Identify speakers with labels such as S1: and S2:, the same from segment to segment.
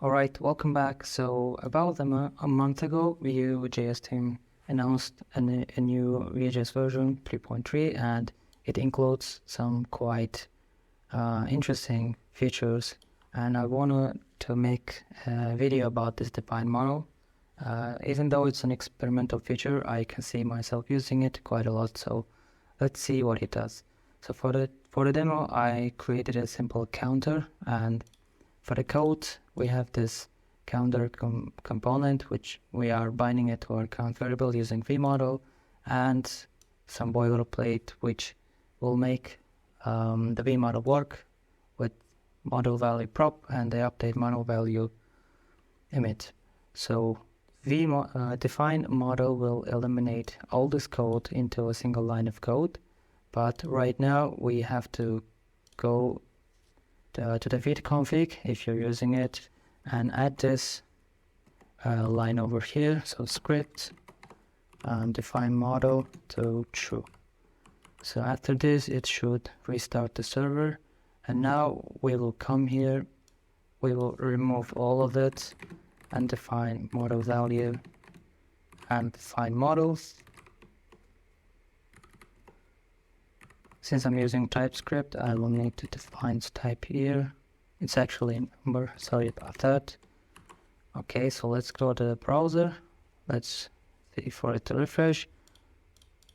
S1: Alright, welcome back. So about a month ago, Vue.js team announced a new Vue.js version 3.3, and it includes some quite interesting features. And I wanted to make a video about this defineModel. Even though it's an experimental feature, I can see myself using it quite a lot. So let's see what it does. So for the demo, I created a simple counter, and for the code, we have this counter component, which we are binding it to our count variable using defineModel, and some boilerplate, which will make the defineModel work with model value prop and the update model value emit. So defineModel will eliminate all this code into a single line of code, but right now we have to go to the Vite config if you're using it and add this line over here. So script defineModel to true. So after this, it should restart the server, and now we will come here, we will remove all of it and define model value and define models. Since I'm using TypeScript, I will need to define type here. It's actually a number, sorry about that. Okay, so let's go to the browser. Let's see for it to refresh.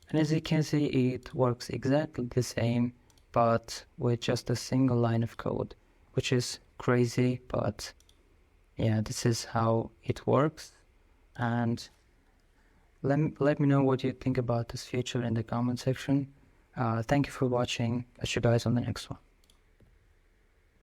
S1: And as you can see, it works exactly the same, but with just a single line of code, which is crazy, but yeah, this is how it works. And let me know what you think about this feature in the comment section. Thank you for watching. Catch you guys on the next one.